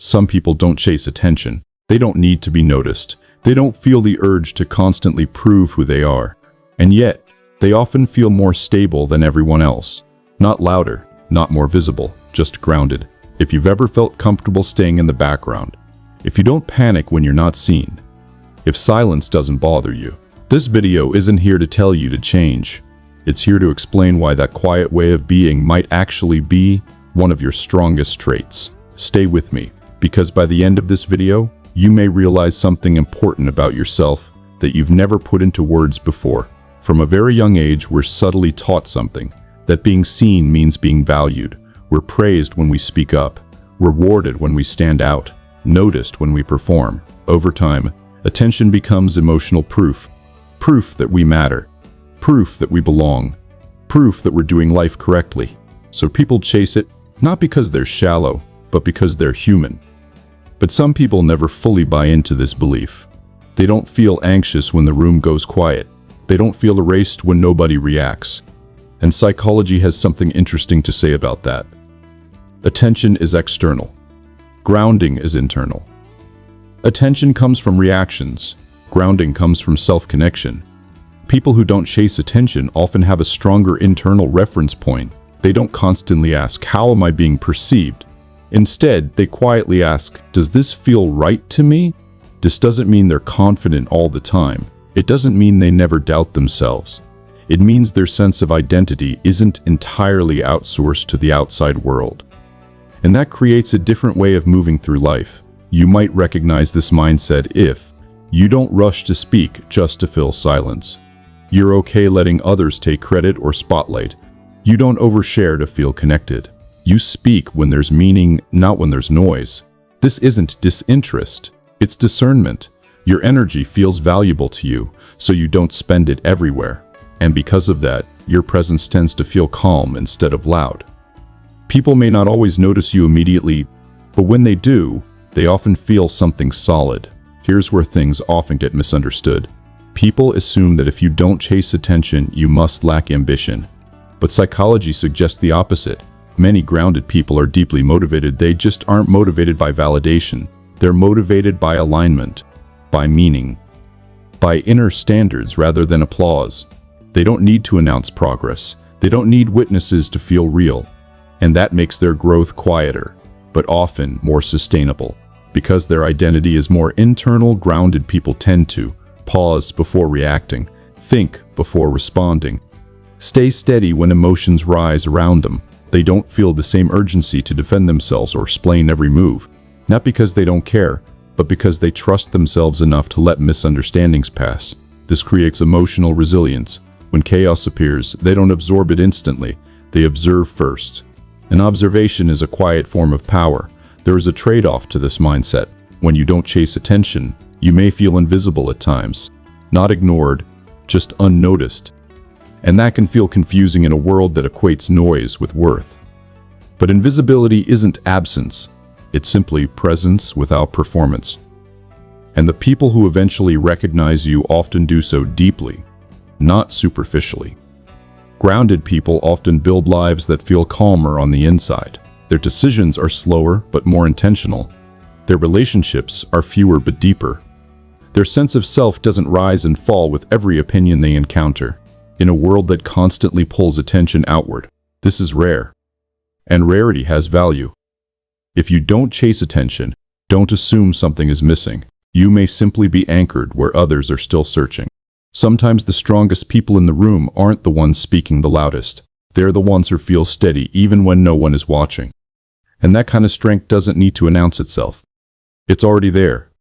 Some people don't chase attention. They don't need to be noticed. They don't feel the urge to constantly prove who they are. And yet, they often feel more stable than everyone else. Not louder, not more visible, just grounded. If you've ever felt comfortable staying in the background, if you don't panic when you're not seen, if silence doesn't bother you, this video isn't here to tell you to change. It's here to explain why that quiet way of being might actually be one of your strongest traits. Stay with me, because by the end of this video, you may realize something important about yourself that you've never put into words before. From a very young age, we're subtly taught something, that being seen means being valued. We're praised when we speak up, rewarded when we stand out, noticed when we perform. Over time, attention becomes emotional proof. Proof that we matter. Proof that we belong. Proof that we're doing life correctly. So people chase it, not because they're shallow, but because they're human. But some people never fully buy into this belief. They don't feel anxious when the room goes quiet. They don't feel erased when nobody reacts. And psychology has something interesting to say about that. Attention is external. Grounding is internal. Attention comes from reactions. Grounding comes from self-connection. People who don't chase attention often have a stronger internal reference point. They don't constantly ask, "How am I being perceived?" Instead, they quietly ask, "Does this feel right to me?" This doesn't mean they're confident all the time. It doesn't mean they never doubt themselves. It means their sense of identity isn't entirely outsourced to the outside world. And that creates a different way of moving through life. You might recognize this mindset if you don't rush to speak just to fill silence. You're okay letting others take credit or spotlight. You don't overshare to feel connected. You speak when there's meaning, not when there's noise. This isn't disinterest, it's discernment. Your energy feels valuable to you, so you don't spend it everywhere. And because of that, your presence tends to feel calm instead of loud. People may not always notice you immediately, but when they do, they often feel something solid. Here's where things often get misunderstood. People assume that if you don't chase attention, you must lack ambition. But psychology suggests the opposite. Many grounded people are deeply motivated. They just aren't motivated by validation. They're motivated by alignment, by meaning, by inner standards rather than applause. They don't need to announce progress. They don't need witnesses to feel real. And that makes their growth quieter, but often more sustainable. Because their identity is more internal, grounded people tend to pause before reacting, think before responding, stay steady when emotions rise around them. They don't feel the same urgency to defend themselves or explain every move, not because they don't care, but because they trust themselves enough to let misunderstandings pass. This creates emotional resilience. When chaos appears, they don't absorb it instantly, they observe first. An observation is a quiet form of power. There is a trade-off to this mindset. When you don't chase attention, you may feel invisible at times, not ignored, just unnoticed. And that can feel confusing in a world that equates noise with worth. But invisibility isn't absence, it's simply presence without performance. And the people who eventually recognize you often do so deeply, not superficially. Grounded people often build lives that feel calmer on the inside. Their decisions are slower but more intentional. Their relationships are fewer but deeper. Their sense of self doesn't rise and fall with every opinion they encounter. In a world that constantly pulls attention outward, this is rare. And rarity has value. If you don't chase attention, don't assume something is missing. You may simply be anchored where others are still searching. Sometimes the strongest people in the room aren't the ones speaking the loudest. They're the ones who feel steady even when no one is watching. And that kind of strength doesn't need to announce itself. It's already there,